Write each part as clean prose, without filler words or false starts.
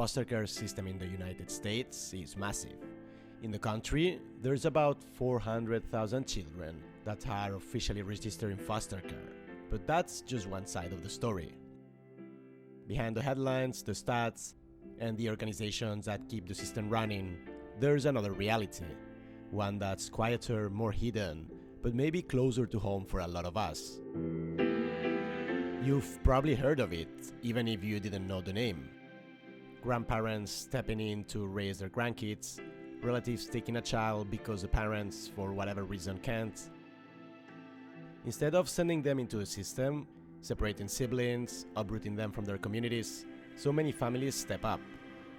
foster care system in the United States is massive. In the country, there's about 400,000 children that are officially registered in foster care. But that's just one side of the story. Behind the headlines, the stats, and the organizations that keep the system running, there's another reality. One that's quieter, more hidden, but maybe closer to home for a lot of us. You've probably heard of it, even if you didn't know the name. Grandparents stepping in to raise their grandkids, relatives taking a child because the parents, for whatever reason, can't. Instead of sending them into the system, separating siblings, uprooting them from their communities, so many families step up.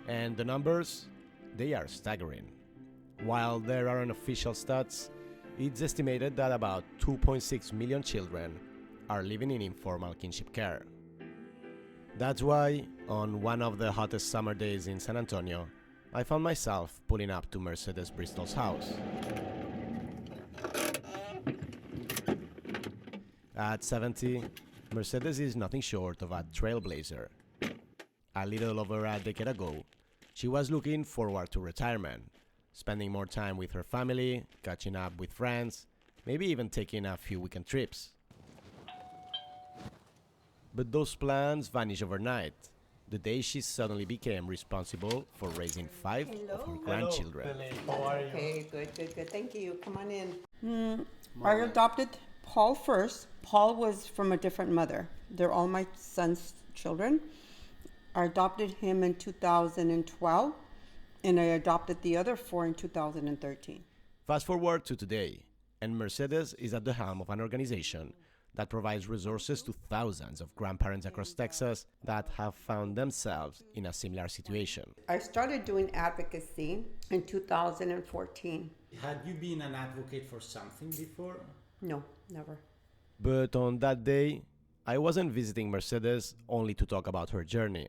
And the numbers, they are staggering. While there aren't official stats, it's estimated that about 2.6 million children are living in informal kinship care. That's why, on one of the hottest summer days in San Antonio, I found myself pulling up to Mercedes Bristol's house. At 70, Mercedes is nothing short of a trailblazer. A little over a decade ago, she was looking forward to retirement, spending more time with her family, catching up with friends, maybe even taking a few weekend trips. But those plans vanished overnight, the day she suddenly became responsible for raising 5 of her grandchildren. Hello, how are you? Okay, good. Thank you. Come on in. I adopted Paul first. Paul was from a different mother. They're all my son's children. I adopted him in 2012, and I adopted the other 4 in 2013. Fast forward to today, and Mercedes is at the helm of an organization that provides resources to thousands of grandparents across Texas that have found themselves in a similar situation. I started doing advocacy in 2014. Had you been an advocate for something before? No, never. But on that day, I wasn't visiting Mercedes only to talk about her journey.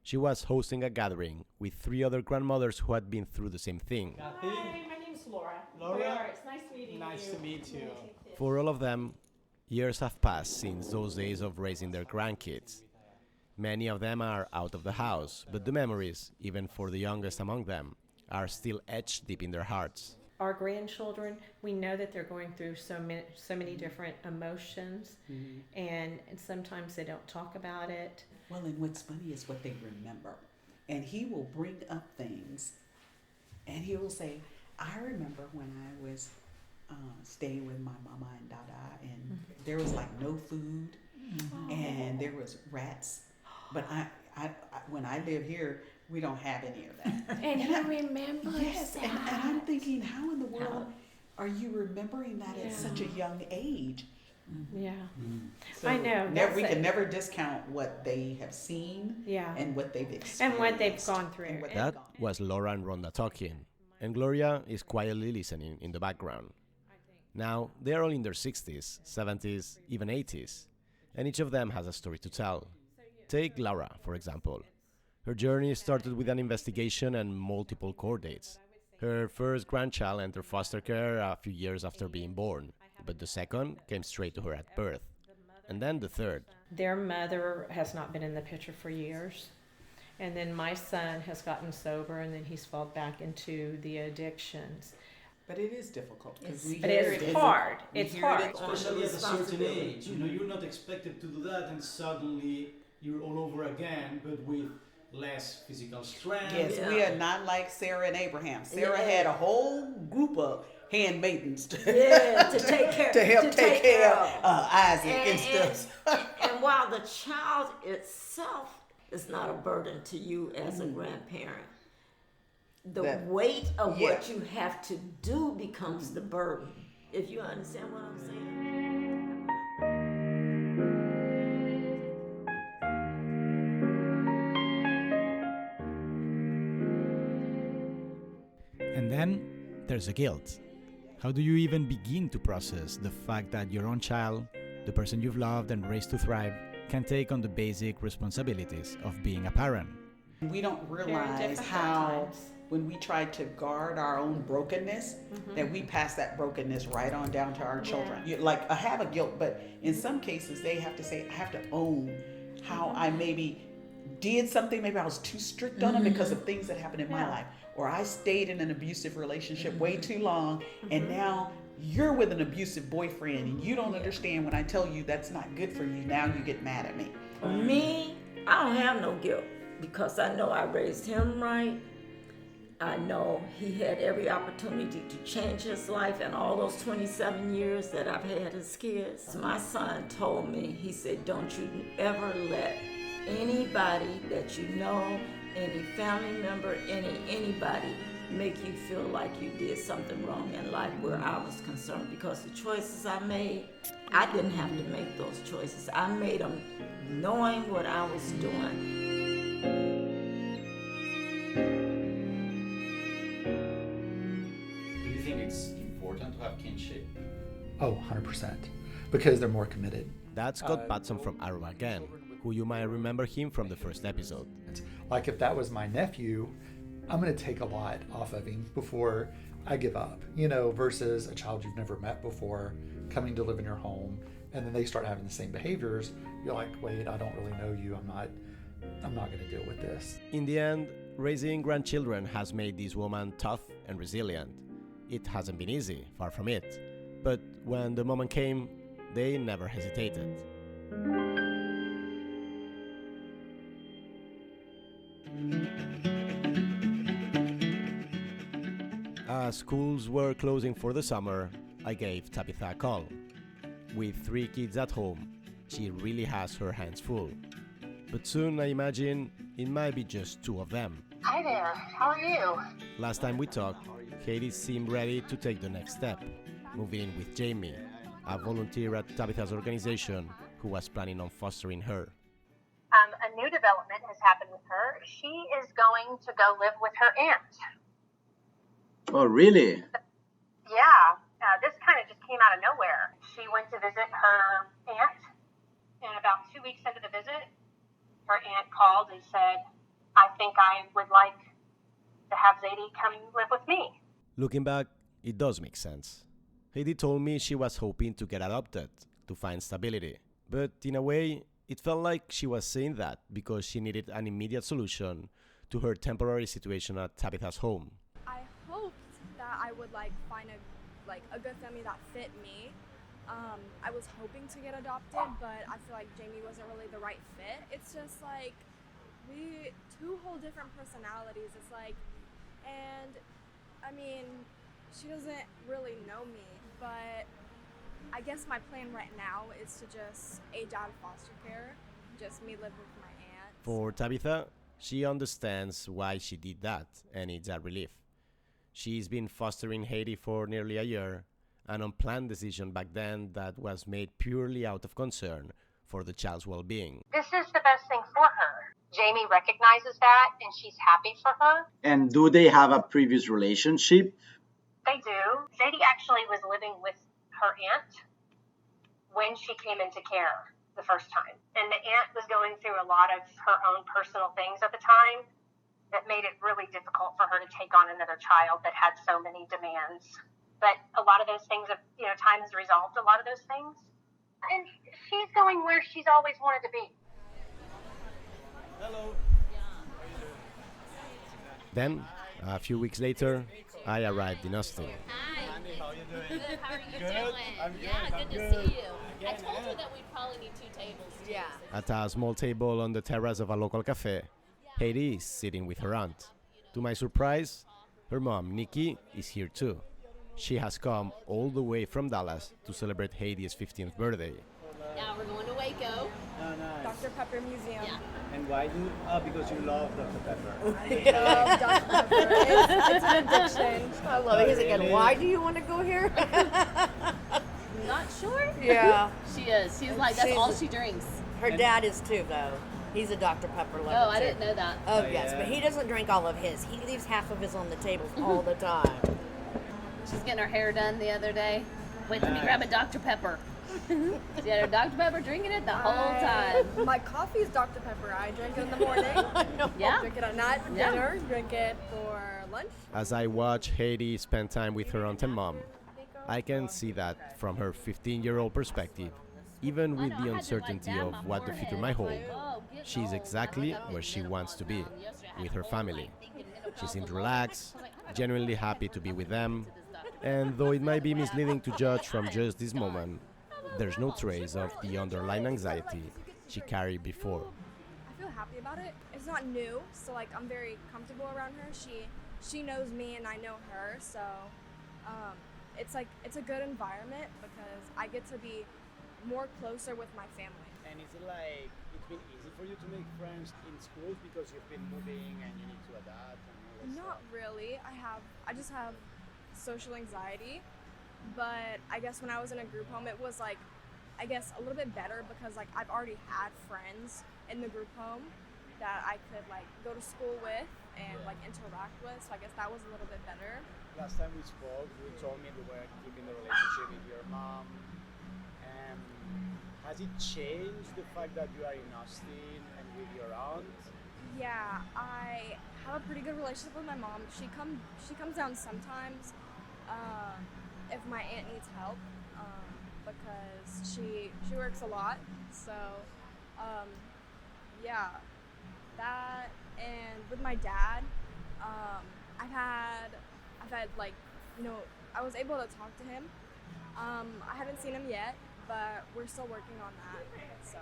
She was hosting a gathering with 3 other grandmothers who had been through the same thing. Hi, my name's Laura. Laura? It's nice meeting you. Nice to meet you. For all of them, years have passed since those days of raising their grandkids. Many of them are out of the house, but the memories, even for the youngest among them, are still etched deep in their hearts. Our grandchildren, we know that they're going through so many different emotions, and sometimes they don't talk about it. Well, and what's funny is what they remember. And he will bring up things, and he will say, I remember when I was staying with my mama and dada, and there was like no food, and there was rats. But I when I live here, we don't have any of that. And he remembers Yes, that. and I'm thinking, how in the world are you remembering that at such a young age? Yeah, So I know. We can never discount what they have seen and what they've experienced. And what they've gone through. That was Laura and Rhonda talking, and Gloria is quietly listening in the background. Now, they are all in their 60s, 70s, even 80s, and each of them has a story to tell. Take Laura, for example. Her journey started with an investigation and multiple court dates. Her first grandchild entered foster care a few years after being born, but the second came straight to her at birth, and then the third. Their mother has not been in the picture for years. And then my son has gotten sober, and then he's fallen back into the addictions. But it is difficult. But it's hard. It's hard. Especially at a certain age. You know, you're not expected to do that, and suddenly you're all over again, but with less physical strength. Yes, we are not like Sarah and Abraham. Sarah had a whole group of handmaidens to take care, to help take care of Isaac and stuff. And while the child itself is not a burden to you as a grandparent, the weight of what you have to do becomes the burden. If you understand what I'm saying. And then there's the guilt. How do you even begin to process the fact that your own child, the person you've loved and raised to thrive, can take on the basic responsibilities of being a parent? We don't realize how, when we try to guard our own brokenness, that we pass that brokenness right on down to our children. I have a guilt, but in some cases they have to say, I have to own how I maybe did something, maybe I was too strict on them because of things that happened in my life, or I stayed in an abusive relationship way too long, and now you're with an abusive boyfriend and you don't understand when I tell you that's not good for you. Now you get mad at me. Me, I don't have no guilt because I know I raised him right. I know he had every opportunity to change his life in all those 27 years that I've had as kids. My son told me, he said, don't you ever let anybody that you know, any family member, anybody make you feel like you did something wrong in life where I was concerned, because the choices I made, I didn't have to make those choices. I made them knowing what I was doing. Do you think it's important to have kinship? Oh, 100%. Because they're more committed. That's Scott Batson from Arrow again, who you might remember him from the first episode. Like if that was my nephew, I'm going to take a lot off of him before I give up, versus a child you've never met before coming to live in your home, and then they start having the same behaviors. You're like, wait, I don't really know you. I'm not going to deal with this. In the end, raising grandchildren has made this woman tough and resilient. It hasn't been easy, far from it. But when the moment came, they never hesitated. As schools were closing for the summer, I gave Tabitha a call. With 3 kids at home, she really has her hands full. But soon I imagine it might be just 2 of them. Hi there, how are you? Last time we talked, Heidi seemed ready to take the next step, moving in with Jamie, a volunteer at Tabitha's organization who was planning on fostering her. A new development has happened with her. She is going to go live with her aunt. Oh, really? Yeah, this kind of just came out of nowhere. She went to visit her aunt, and about 2 weeks into the visit, her aunt called and said, I think I would like to have Zadie come live with me. Looking back, it does make sense. Heidi told me she was hoping to get adopted, to find stability. But in a way, it felt like she was saying that because she needed an immediate solution to her temporary situation at Tabitha's home. I hoped that I would find a good family that fit me. I was hoping to get adopted, but I feel like Jamie wasn't really the right fit. It's just we 2 whole different personalities. And I mean, she doesn't really know me, but I guess my plan right now is to just age out of foster care, just me live with my aunt. For Tabitha, she understands why she did that, and it's a relief. She's been fostering Heidi for nearly a year, an unplanned decision back then that was made purely out of concern for the child's well-being. This is the best thing for her. Jamie recognizes that, and she's happy for her. And do they have a previous relationship? They do. Zadie actually was living with her aunt when she came into care the first time. And the aunt was going through a lot of her own personal things at the time that made it really difficult for her to take on another child that had so many demands. But a lot of those things have, time has resolved a lot of those things. And she's going where she's always wanted to be. Hello. Then, a few weeks later, I arrived in Austin. Hi. Andy, how are you doing? Good. How are you Good. doing? I'm good. Yeah, I'm good to good. see you. I told you that we'd probably need 2 tables. Too. Yeah. At a small table on the terrace of a local cafe, Heidi is sitting with her aunt. To my surprise, her mom, Nikki, is here too. She has come all the way from Dallas to celebrate Heidi's 15th birthday. Now we're going to Waco. Oh, nice. Dr. Pepper Museum. Yeah. And why do? Because you love Dr. Pepper. I love Dr. Pepper. It's an addiction. I love it. He's again, why do you want to go here? Not sure? Yeah. She is. She's like, that's all she drinks. Her dad is too, though. He's a Dr. Pepper lover. Oh, I too. didn't know that. Oh, yes, but he doesn't drink all of his. He leaves half of his on the tables all the time. She's getting her hair done the other day. Wait, let me grab a Dr. Pepper. She had her Dr. Pepper, drinking it the whole time. My coffee is Dr. Pepper. I drink it in the morning. Yeah. Drink it at night for dinner. Drink it for lunch. As I watch Heidi spend time with her aunt and mom, I can see that from her 15-year-old perspective, even with the uncertainty of what the future might hold. Oh, get She's exactly where she wants to be, with her family. She seems relaxed, genuinely happy to be with them, and though it might be misleading to judge from just this moment, there's no trace of the underlying anxiety she carried before. I feel happy about it. It's not new, so like I'm very comfortable around her. She knows me and I know her, so it's a good environment because I get to be more closer with my family. And is it like it's been easy for you to make friends in schools because you've been moving and you need to adapt and all that Not stuff? really. I just have social anxiety, but I guess when I was in a group home, it was like, I guess a little bit better because like I've already had friends in the group home that I could like go to school with and like interact with. So I guess that was a little bit better. Last time we spoke, you told me you were keeping the relationship with your mom. Has it changed the fact that you are in Austin and with your aunt? Yeah, I have a pretty good relationship with my mom. She comes down sometimes if my aunt needs help because she works a lot. So yeah, that, and with my dad, I've had like, you know, I was able to talk to him. I haven't seen him yet, but we're still working on that. So.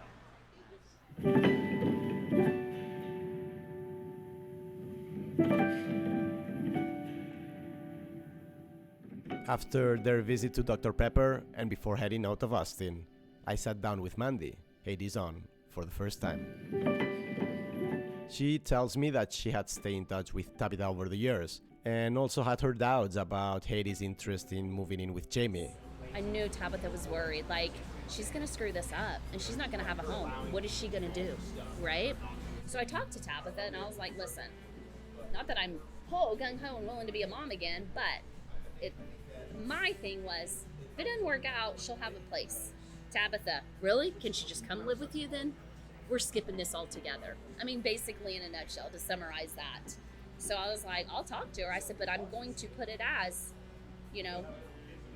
After their visit to Dr. Pepper and before heading out of Austin, I sat down with Mandy, Heidi's aunt, for the first time. She tells me that she had stayed in touch with Tabitha over the years and also had her doubts about Heidi's interest in moving in with Jamie. I knew Tabitha was worried, like, she's gonna screw this up and she's not gonna have a home. What is she gonna do, right? So I talked to Tabitha and I was like, listen, not that I'm gung-ho and willing to be a mom again, but my thing was, if it doesn't work out, she'll have a place. Tabitha, really? Can she just come live with you then? We're skipping this altogether. I mean, basically in a nutshell, to summarize that. So I was like, I'll talk to her. I said, but I'm going to put it as, you know,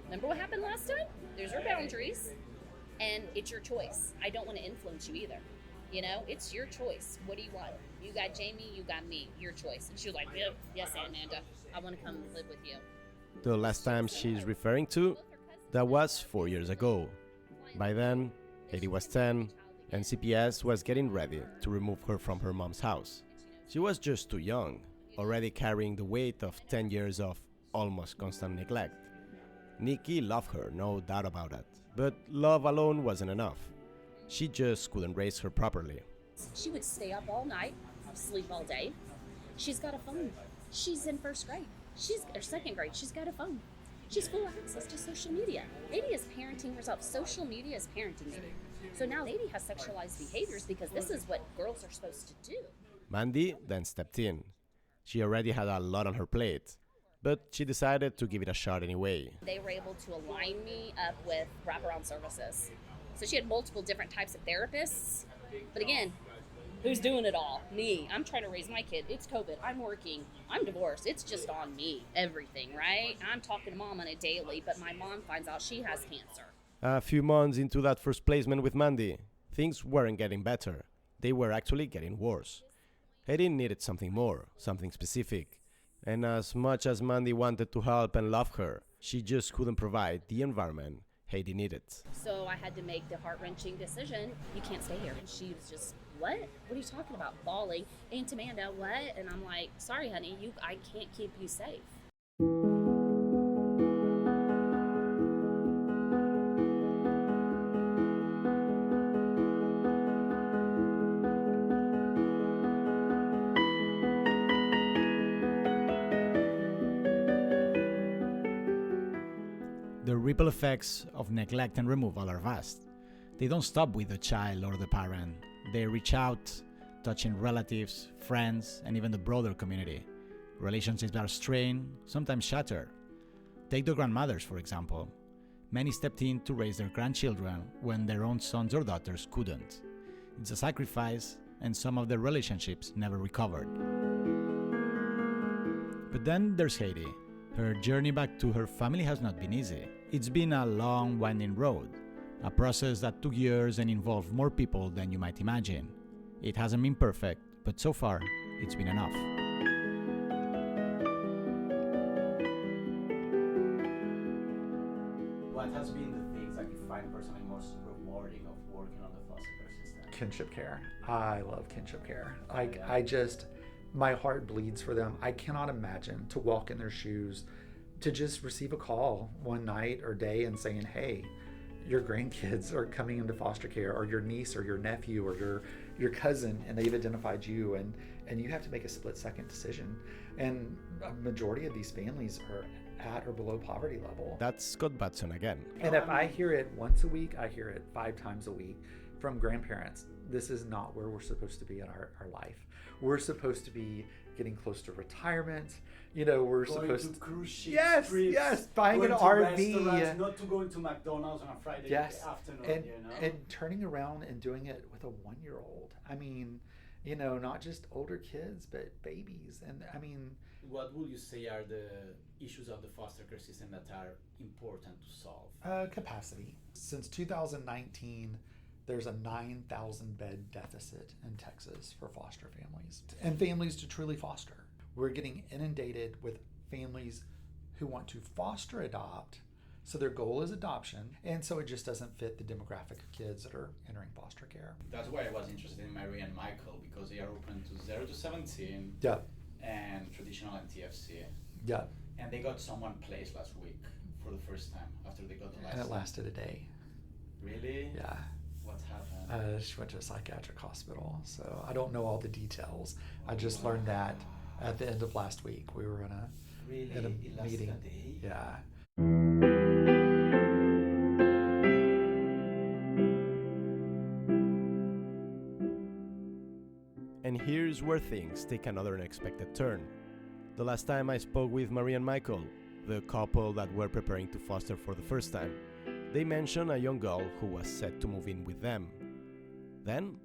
remember what happened last time? There's our boundaries, and it's your choice. I don't want to influence you either. You know, it's your choice. What do you want? You got Jamie, you got me, your choice. And she was like, yes, Aunt Amanda, I want to come live with you. The last time she's referring to, that was 4 years ago. By then, Heidi was 10, and CPS was getting ready to remove her from her mom's house. She was just too young, already carrying the weight of 10 years of almost constant neglect. Nikki loved her, no doubt about it. But love alone wasn't enough. She just couldn't raise her properly. She would stay up all night, sleep all day. She's got a phone. She's in first grade. Or second grade. She's got a phone. She's full access to social media. Heidi is parenting herself. Social media is parenting Heidi. So now Heidi has sexualized behaviors because this is what girls are supposed to do. Mandy then stepped in. She already had a lot on her plate, but she decided to give it a shot anyway. They were able to align me up with wraparound services. So she had multiple different types of therapists. But again, who's doing it all? Me. I'm trying to raise my kid. It's COVID. I'm working. I'm divorced. It's just on me. Everything, right? I'm talking to mom on a daily, but my mom finds out she has cancer. A few months into that first placement with Mandy, things weren't getting better. They were actually getting worse. Heidi needed something more, something specific. And as much as Mandy wanted to help and love her, she just couldn't provide the environment Heidi needed. So I had to make the heart-wrenching decision. You can't stay here. And she was just, what? What are you talking about? Bawling. Aunt Amanda, what? And I'm like, sorry, honey, I can't keep you safe. The ripple effects of neglect and removal are vast. They don't stop with the child or the parent. They reach out, touching relatives, friends, and even the broader community. Relationships are strained, sometimes shattered. Take the grandmothers, for example. Many stepped in to raise their grandchildren when their own sons or daughters couldn't. It's a sacrifice, and some of their relationships never recovered. But then there's Heidi. Her journey back to her family has not been easy. It's been a long, winding road, a process that took years and involved more people than you might imagine. It hasn't been perfect, but so far, it's been enough. What has been the things that you find personally most rewarding of working on the foster care system? Kinship care. I love kinship care. I just, my heart bleeds for them. I cannot imagine to walk in their shoes, to just receive a call one night or day and saying, hey, your grandkids are coming into foster care, or your niece or your nephew or your cousin, and they've identified you, and you have to make a split-second decision. And a majority of these families are at or below poverty level. That's Scott Batson again. And if I hear it once a week, I hear it 5 times a week from grandparents. This is not where we're supposed to be in our life. We're supposed to be getting close to retirement. You know, we're going supposed to cruise ship yes, buying an going to RV. restaurants, not to go into McDonald's on a Friday afternoon, and, you know? and turning around and doing it with a 1-year-old. I mean, you know, not just older kids, but babies. And I mean, what would you say are the issues of the foster care system that are important to solve? Capacity. Since 2019, there's a 9,000 bed deficit in Texas for foster families and families to truly foster. We're getting inundated with families who want to foster adopt, so their goal is adoption, and so it just doesn't fit the demographic of kids that are entering foster care. That's why I was interested in Mary and Michael, because they are open to 0 to 17 and traditional and TFC. Yeah. And they got someone placed last week for the first time after they got the license. And it lasted a day. Really? Yeah. What happened? She went to a psychiatric hospital, so I don't know all the details. I just learned that at the end of last week. We were in a meeting. A day? Yeah. And here's where things take another unexpected turn. The last time I spoke with Marie and Michael, the couple that were preparing to foster for the first time, they mentioned a young girl who was set to move in with them. Then,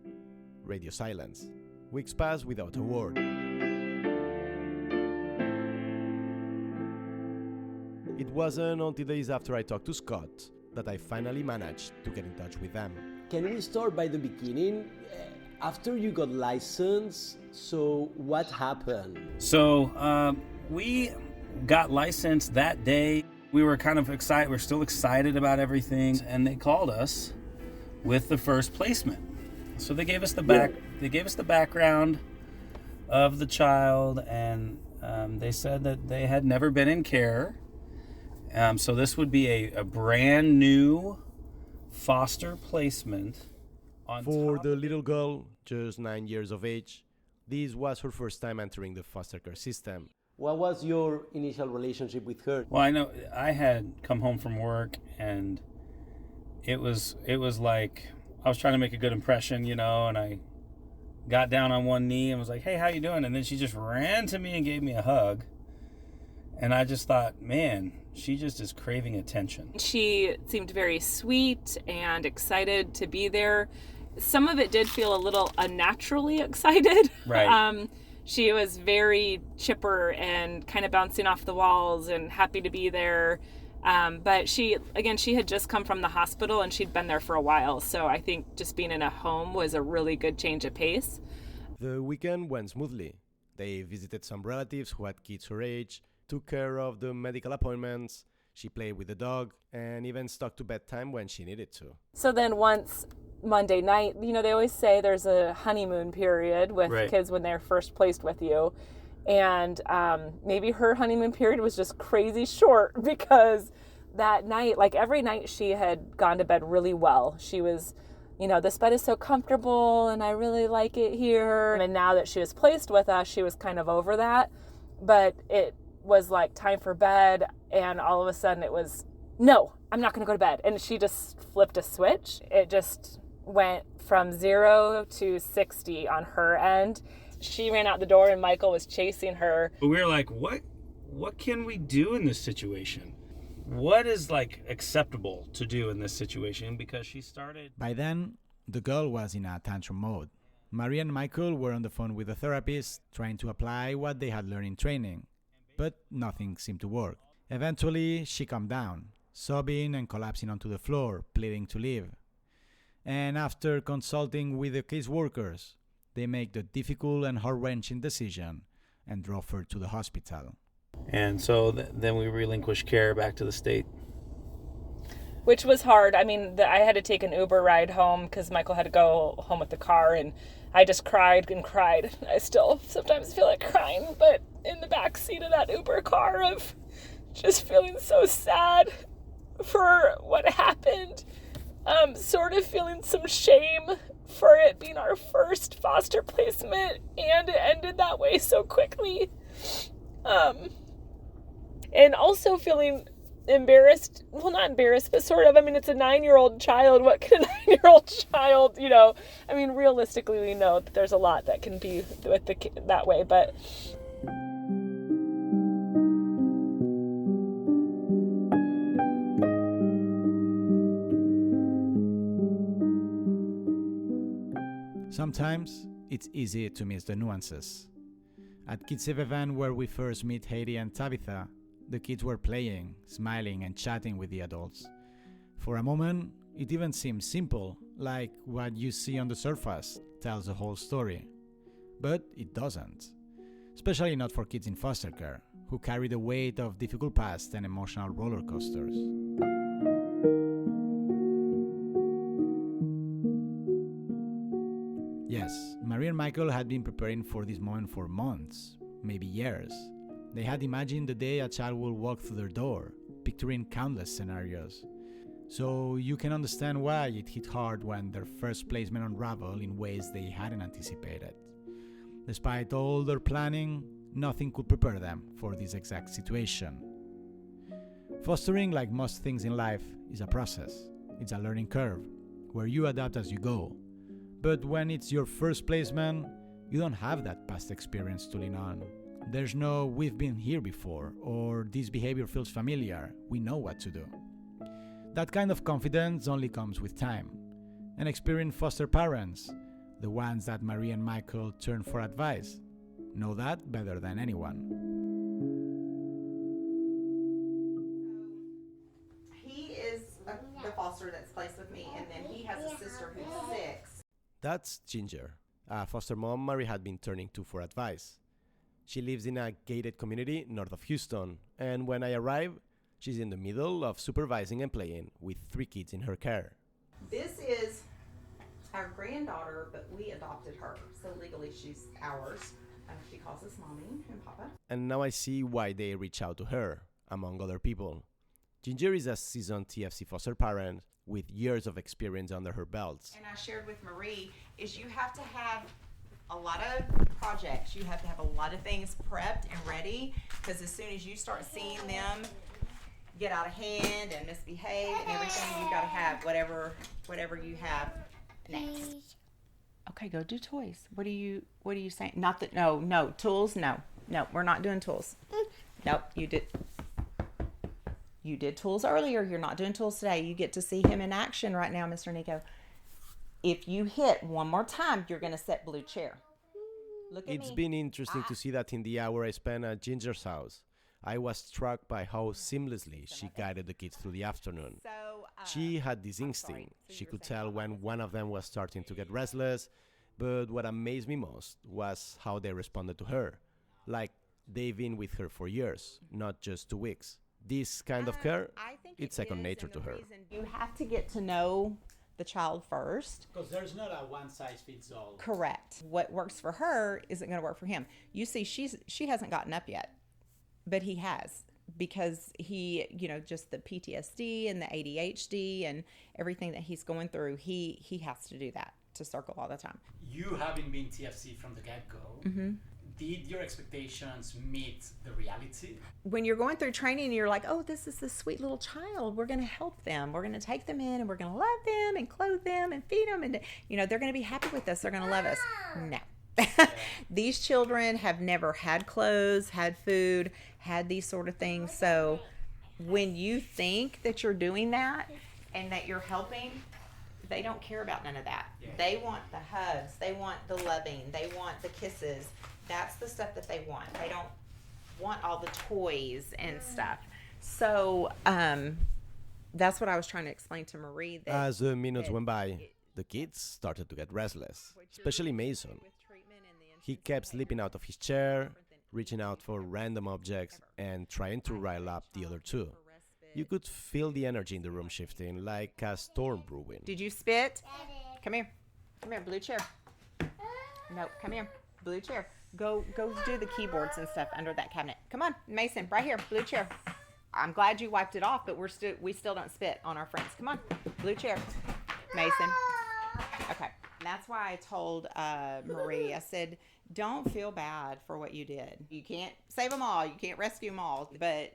radio silence. Weeks passed without a word. It wasn't until days after I talked to Scott that I finally managed to get in touch with them. Can we start by the beginning? After you got licensed, so what happened? So we got licensed that day. We were kind of excited. We're still excited about everything, and they called us with the first placement. So they gave us They gave us the background of the child, and they said that they had never been in care. So this would be a brand new foster placement. For the little girl, just 9 years of age, this was her first time entering the foster care system. What was your initial relationship with her? Well, I know I had come home from work, and it was like I was trying to make a good impression, you know, and I got down on one knee and was like, hey, how you doing? And then she just ran to me and gave me a hug. And I just thought, man, she just is craving attention. She seemed very sweet and excited to be there. Some of it did feel a little unnaturally excited. Right. She was very chipper and kind of bouncing off the walls and happy to be there. But she had just come from the hospital and she'd been there for a while. So I think just being in a home was a really good change of pace. The weekend went smoothly. They visited some relatives who had kids her age, took care of the medical appointments, she played with the dog, and even stuck to bedtime when she needed to. So then once Monday night, you know, they always say there's a honeymoon period with kids when they're first placed with you. And maybe her honeymoon period was just crazy short because that night, like every night she had gone to bed really well. She was, you know, this bed is so comfortable and I really like it here. And now that she was placed with us, she was kind of over that. But it was like time for bed, and all of a sudden it was, no, I'm not going to go to bed. And she just flipped a switch. It just went from 0 to 60 on her end. She ran out the door and Michael was chasing her. But we were like, what can we do in this situation? What is like acceptable to do in this situation? Because she started... By then, the girl was in a tantrum mode. Marie and Michael were on the phone with a therapist trying to apply what they had learned in training, but nothing seemed to work. Eventually, she calmed down, sobbing and collapsing onto the floor, pleading to leave. And after consulting with the caseworkers, they make the difficult and heart-wrenching decision and drove her to the hospital. And so then we relinquished care back to the state. Which was hard. I mean, I had to take an Uber ride home because Michael had to go home with the car, and I just cried and cried. I still sometimes feel like crying, but in the back seat of that Uber car of just feeling so sad for what happened. Sort of feeling some shame for it being our first foster placement, and it ended that way so quickly. And also feeling embarrassed, well, not embarrassed, but sort of, I mean, it's a 9-year-old child. What can a 9-year-old child, I mean, realistically, we know that there's a lot that can be with the kid that way, but sometimes it's easy to miss the nuances. At Kids Save event where we first meet Heidi and Tabitha, the kids were playing, smiling and chatting with the adults. For a moment, it even seems simple, like what you see on the surface tells the whole story. But it doesn't. Especially not for kids in foster care, who carry the weight of difficult past and emotional roller coasters. Yes, Marie and Michael had been preparing for this moment for months, maybe years. They had imagined the day a child will walk through their door, picturing countless scenarios. So you can understand why it hit hard when their first placement unraveled in ways they hadn't anticipated. Despite all their planning, nothing could prepare them for this exact situation. Fostering, like most things in life, is a process. It's a learning curve, where you adapt as you go. But when it's your first placement, you don't have that past experience to lean on. There's no "we've been here before" or "this behavior feels familiar, we know what to do." That kind of confidence only comes with time. And experienced foster parents, the ones that Marie and Michael turn for advice, know that better than anyone. He is the foster that's placed with me, and then he has a sister who's 6. That's Ginger, a foster mom Marie had been turning to for advice. She lives in a gated community north of Houston, and when I arrive, she's in the middle of supervising and playing with 3 kids in her care. This is our granddaughter, but we adopted her, so legally she's ours. She calls us Mommy and Papa. And now I see why they reach out to her, among other people. Ginger is a seasoned TFC foster parent with years of experience under her belt. And I shared with Marie is you have to have a lot of projects. You have to have a lot of things prepped and ready, because as soon as you start seeing them get out of hand and misbehave and everything, you got to have whatever you have next. Okay, go do toys. What are you saying? Not that no tools. No, we're not doing tools. Nope, you did tools earlier. You're not doing tools today. You get to see him in action right now, Mr. Nico. If you hit one more time, you're going to set blue chair. Look at me. It's been interesting to see that in the hour I spent at Ginger's house, I was struck by how seamlessly she guided the kids through the afternoon. She had this instinct. She could tell when one of them was starting to get restless, but what amazed me most was how they responded to her. Like they've been with her for years, not just 2 weeks. This kind of care, it's second nature to her. You have to get to know the child first. Because there's not a one-size-fits-all. Correct. What works for her isn't going to work for him. You see, she hasn't gotten up yet, but he has, because he, just the PTSD and the ADHD and everything that he's going through, he has to do that, to circle all the time. You having been TFC from the get-go, did your expectations meet the reality? When you're going through training, you're like, oh, this is this sweet little child. We're going to help them. We're going to take them in and we're going to love them and clothe them and feed them. And, they're going to be happy with us. They're going to love us. No. These children have never had clothes, had food, had these sort of things. So when you think that you're doing that and that you're helping, they don't care about none of that. Yeah. They want the hugs. They want the loving. They want the kisses. That's the stuff that they want. They don't want all the toys and stuff. So that's what I was trying to explain to Marie. As the minutes went by, the kids started to get restless, especially Mason. He kept slipping out of his chair, reaching out for random objects, and trying to rile up the other two. You could feel the energy in the room shifting, like a storm brewing. Did you spit? Come here. Come here, blue chair. No, come here, blue chair. Go do the keyboards and stuff under that cabinet. Come on, Mason, right here, blue chair. I'm glad you wiped it off, but we still don't spit on our friends. Come on, blue chair. Mason. Okay. That's why I told Marie, I said, don't feel bad for what you did. You can't save them all. You can't rescue them all, but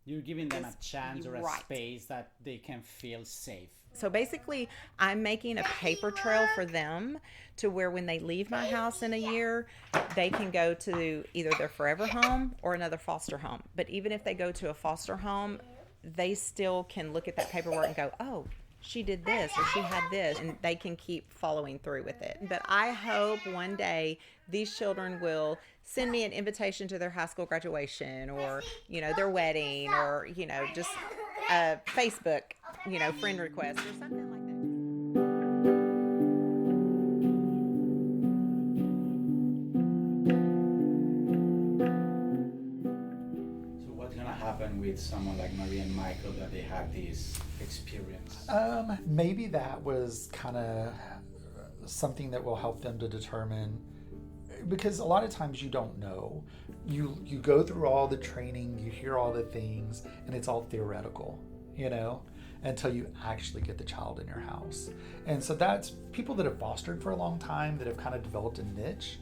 you're giving them a chance or a space that they can feel safe. So basically, I'm making a paper trail for them to where when they leave my house in a year, they can go to either their forever home or another foster home. But even if they go to a foster home, they still can look at that paperwork and go, oh, she did this or she had this, and they can keep following through with it. But I hope one day these children will send me an invitation to their high school graduation or, their wedding or, just a Facebook, friend request or something like that. So what's going to happen with someone like Marie and Michael that they had this experience? Maybe that was kind of something that will help them to determine, because a lot of times you don't know. You go through all the training, you hear all the things, and it's all theoretical, until you actually get the child in your house. And so that's people that have fostered for a long time, that have kind of developed a niche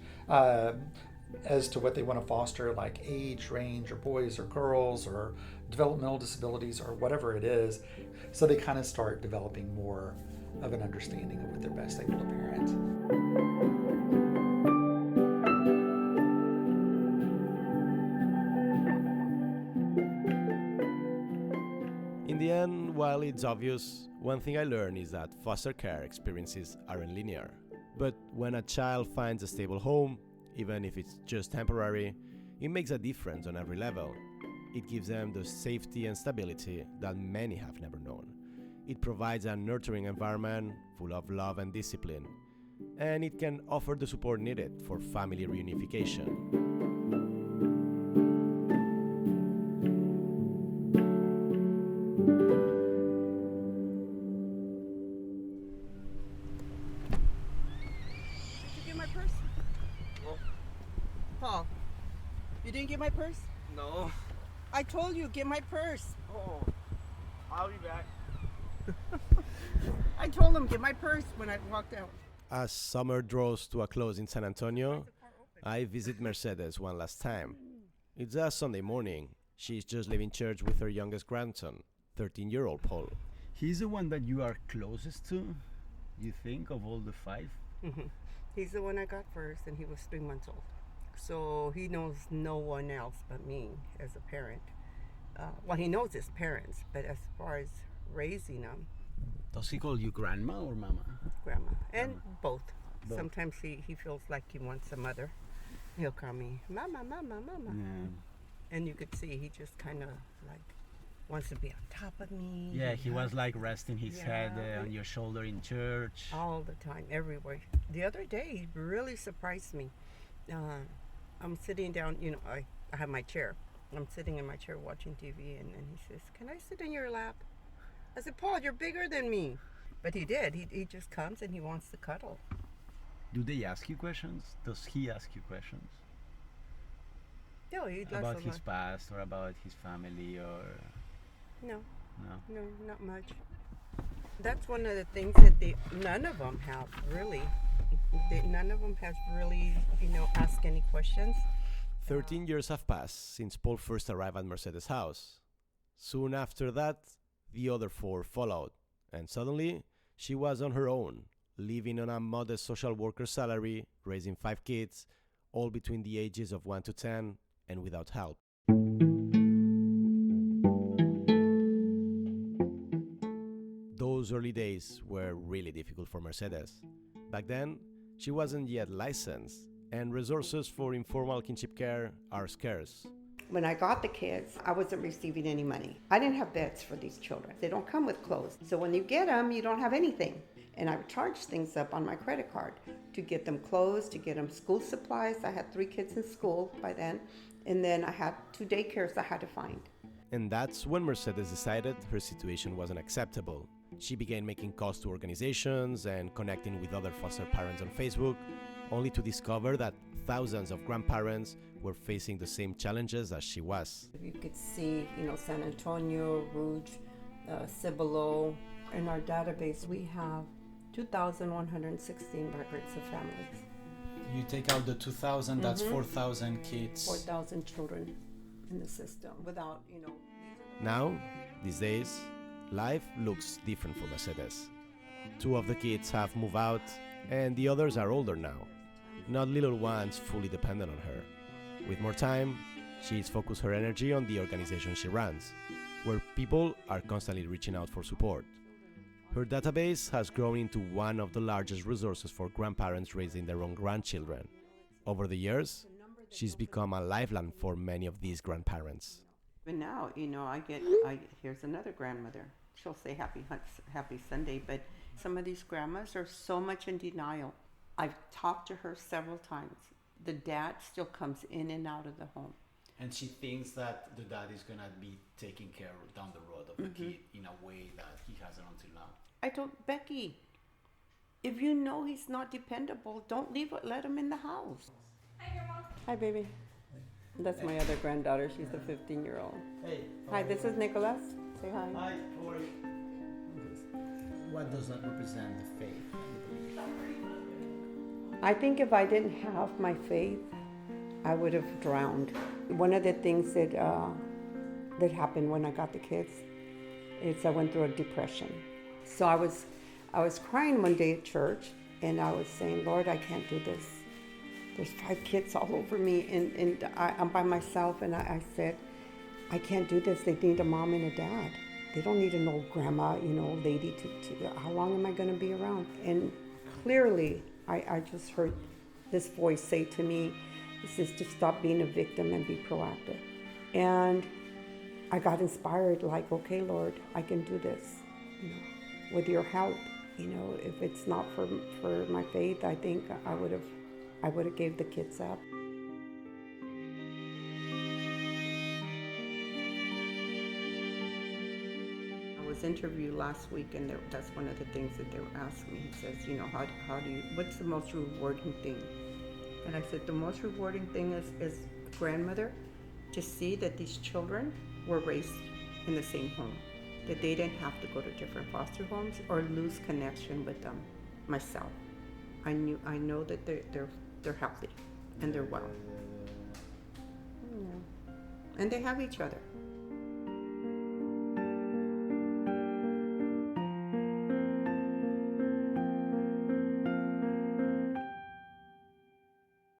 as to what they want to foster, like age range or boys or girls or developmental disabilities or whatever it is. So they kind of start developing more of an understanding of what they're best able to parent. In the end, while it's obvious, one thing I learned is that foster care experiences aren't linear. But when a child finds a stable home, even if it's just temporary, it makes a difference on every level. It gives them the safety and stability that many have never known. It provides a nurturing environment full of love and discipline, and it can offer the support needed for family reunification. Paul, you didn't get my purse? No. I told you, get my purse. Oh, I'll be back. I told him, get my purse when I walked out. As summer draws to a close in San Antonio, I visit Mercedes one last time. It's a Sunday morning. She's just leaving church with her youngest grandson, 13-year-old Paul. He's the one that you are closest to, you think, of all the five? Mm-hmm. He's the one I got first, and he was 3 months old. So he knows no one else but me as a parent. Well, he knows his parents, but as far as raising them... Does he call you grandma or mama? Grandma. And Grandma. Both. Both. Sometimes he feels like he wants a mother. He'll call me, mama, mama, mama. Yeah. And you could see he just kind of like wants to be on top of me. Yeah, he was like resting his head on your shoulder in church. All the time, everywhere. The other day, he really surprised me. I'm sitting down, I have my chair. I'm sitting in my chair watching TV, and he says, can I sit in your lap? I said, Paul, you're bigger than me. But he did. He just comes and he wants to cuddle. Do they ask you questions? Does he ask you questions? No, he does about a his lot. past or about his family or... No, No? not much. That's one of the things that none of them have really. None of them has really, asked any questions. 13 years have passed since Paul first arrived at Mercedes' house. Soon after that, the other 4 followed, and suddenly she was on her own, living on a modest social worker salary, raising 5 kids, all between the ages of 1 to 10, and without help. Those early days were really difficult for Mercedes. Back then, she wasn't yet licensed, and resources for informal kinship care are scarce. When I got the kids, I wasn't receiving any money. I didn't have beds for these children. They don't come with clothes. So when you get them, you don't have anything. And I would charge things up on my credit card to get them clothes, to get them school supplies. I had 3 kids in school by then. And then I had 2 daycares I had to find. And that's when Mercedes decided her situation wasn't acceptable. She began making calls to organizations and connecting with other foster parents on Facebook, only to discover that thousands of grandparents were facing the same challenges as she was. You could see, San Antonio, Rouge, Cibolo. In our database, we have 2,116 records of families. You take out the 2,000, that's 4,000 kids. 4,000 children in the system without, Now, these days, life looks different for Mercedes. 2 of the kids have moved out, and the others are older now, not little ones fully dependent on her. With more time, she's focused her energy on the organization she runs, where people are constantly reaching out for support. Her database has grown into one of the largest resources for grandparents raising their own grandchildren. Over the years, she's become a lifeline for many of these grandparents. And now, here's another grandmother. She'll say happy Sunday, but some of these grandmas are so much in denial. I've talked to her several times. The dad still comes in and out of the home. And she thinks that the dad is going to be taking care down the road of the kid in a way that he hasn't until now. I told Becky, if you know he's not dependable, don't let him in the house. Hi, Grandma. Hi, baby. That's my other granddaughter. She's the 15-year-old. Hey. Hi, this is Nicholas. Say hi. Hi, how are you? What does that represent, the faith? I think if I didn't have my faith, I would have drowned. One of the things that happened when I got the kids is I went through a depression. So I was crying one day at church, and I was saying, Lord, I can't do this. There's 5 kids all over me, and I'm by myself, and I said, I can't do this. They need a mom and a dad. They don't need an old grandma, old lady to how long am I going to be around? And clearly, I just heard this voice say to me, it says to stop being a victim and be proactive. And I got inspired, like, okay, Lord, I can do this, with your help. If it's not for my faith, I think I would have gave the kids up. I was interviewed last week, and that's one of the things that they were asking me. He says, what's the most rewarding thing? And I said, the most rewarding thing is grandmother, to see that these children were raised in the same home, that they didn't have to go to different foster homes or lose connection with them. Myself, I know that they're healthy and they're well, and they have each other.